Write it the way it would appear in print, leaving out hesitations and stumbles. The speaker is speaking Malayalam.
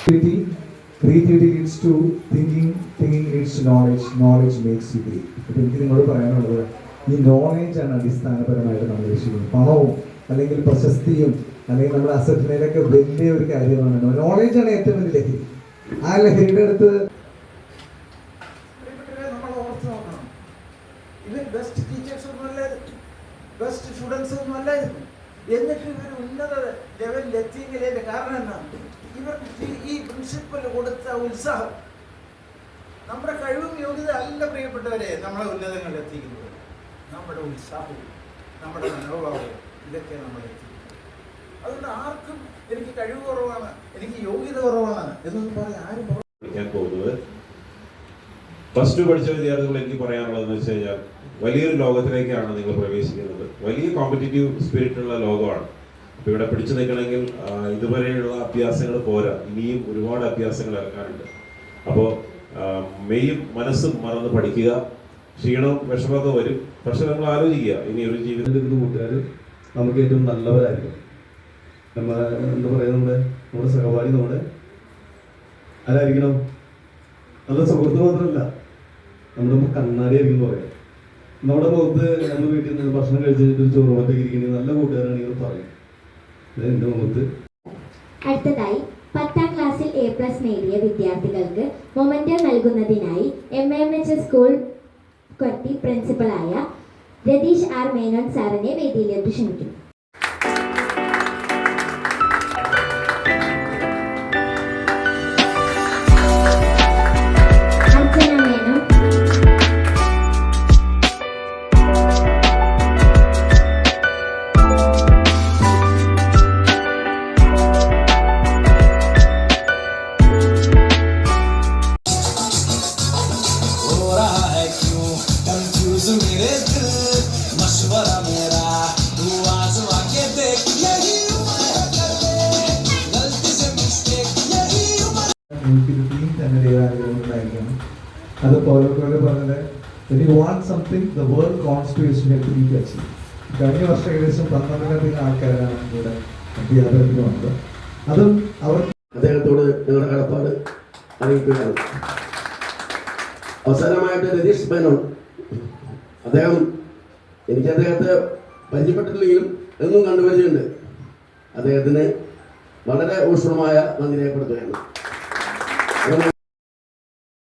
Creativity leads to thinking leads to knowledge makes you great. അപ്പോൾ എനിക്ക് നിങ്ങളോട് പറയാനുള്ളത് ഈ നോളേജാണ് അടിസ്ഥാനപരമായിട്ട് നമ്മൾ ഉദ്ദേശിക്കുന്നത്. പണവും അല്ലെങ്കിൽ പ്രശസ്തിയും അല്ലെങ്കിൽ നമ്മുടെ അസറ്റിനൊക്കെ വലിയ ഒരു കാര്യമാണ്. നോളേജാണ് ഏറ്റവും വലിയ ലഹരി. ആ ലഹരിയുടെ അടുത്ത് നമ്മൾ ഓർത്ത് നോക്കണം. ഇവർ ബെസ്റ്റ് ടീച്ചേഴ്സ് ഒന്നുമല്ല, ബെസ്റ്റ് സ്റ്റുഡൻസ് ഒന്നുമല്ല, എന്നിട്ട് ഇവർ ഉന്നത ലെവലിൽ എത്തിയെങ്കിലേ കാരണം എന്താണ്? ഇവർക്ക് ഈ പ്രിൻസിപ്പൽ കൊടുത്ത ഉത്സാഹം. നമ്മുടെ കഴിവും യോഗ്യത അല്ല പ്രിയപ്പെട്ടവരെ നമ്മളെ ഉന്നതങ്ങളിൽ എത്തിക്കുന്നത്, നമ്മുടെ ഉത്സാഹവും നമ്മുടെ മനോഭാവവും ഇതൊക്കെ നമ്മൾ എത്തിക്കുന്നത്. അതുകൊണ്ട് ആർക്കും എനിക്ക് കഴിവ് കുറവാണ്, എനിക്ക് യോഗ്യത കുറവാണ് എന്നൊന്നും പറഞ്ഞ് ആരും പോകുന്നത്. പ്ലസ് ടു പഠിച്ച വിദ്യാർത്ഥികൾ എനിക്ക് പറയാനുള്ളതെന്ന് വെച്ച് കഴിഞ്ഞാൽ വലിയൊരു ലോകത്തിലേക്കാണ് നിങ്ങൾ പ്രവേശിക്കുന്നത്. വലിയ കോമ്പറ്റീറ്റീവ് സ്പിരിറ്റുള്ള ലോകമാണ്. അപ്പോൾ ഇവിടെ പിടിച്ചു നിൽക്കണമെങ്കിൽ ഇതുവരെയുള്ള അഭ്യാസങ്ങൾ പോരാ, ഇനിയും ഒരുപാട് അഭ്യാസങ്ങൾ ഇറക്കാനുണ്ട്. അപ്പോൾ മെയ്യും മനസ്സും മറന്ന് പഠിക്കുക. ക്ഷീണവും വിഷമമൊക്കെ വരും, പക്ഷെ നമ്മൾ ആലോചിക്കുക ഇനി ഒരു ജീവിതത്തിൽ കൂട്ടുകാർ നമുക്ക് ഏറ്റവും നല്ലവരായിരിക്കും. എന്താ പറയുക, നമ്മുടെ സഹപാഠി നമ്മുടെ ആരായിരിക്കണം? നല്ല സുഹൃത്ത് മാത്രമല്ല, നമ്മുടെ കണ്ണാടിയായിരിക്കും പറയാം. നമ്മുടെ മുഖത്ത് നമ്മൾ വീട്ടിൽ നിന്ന് ഭക്ഷണം കഴിച്ചിട്ട് ഒരു ചോറുമറ്റൊക്കെ ഇരിക്കുന്നത് നല്ല കൂട്ടുകാരാണെങ്കിൽ പറയും എൻ്റെ മുഖത്ത്. അടുത്തതായി 10ാം ക്ലാസ്സിൽ A+ നേടിയ വിദ്യാർത്ഥികൾക്ക് മൊമെന്റോ നൽകുന്നതിനായി MMHS സ്കൂൾ കൊട്ടി പ്രിൻസിപ്പലായ രതീഷ് ആർ മേനോൻ സാറിനെ വേദിയിലേക്ക് ക്ഷണിക്കുന്നു. അത് പൗലോസ് പറഞ്ഞത്, when you want something the world conspires to help you achieve. കഴിഞ്ഞ വർഷം ഏകദേശം 12,000 ആൾക്കാരാണ് ഇവിടെ അധ്യാപകർക്ക് വന്നത്. അതും അവർ അദ്ദേഹത്തോട് ഞങ്ങളുടെ കടപ്പാട് അറിയിക്കുകയാണ്. അവസാനമായിട്ട് രതീഷ് മേനോൻ, എനിക്ക് അദ്ദേഹത്തെ പരിചയപ്പെട്ടിട്ടില്ലെങ്കിലും എന്നും കണ്ടുപരിചയമുണ്ട്. അദ്ദേഹത്തിന് വളരെ ഊഷ്മളമായ നന്ദി രേഖപ്പെടുത്തുകയാണ്.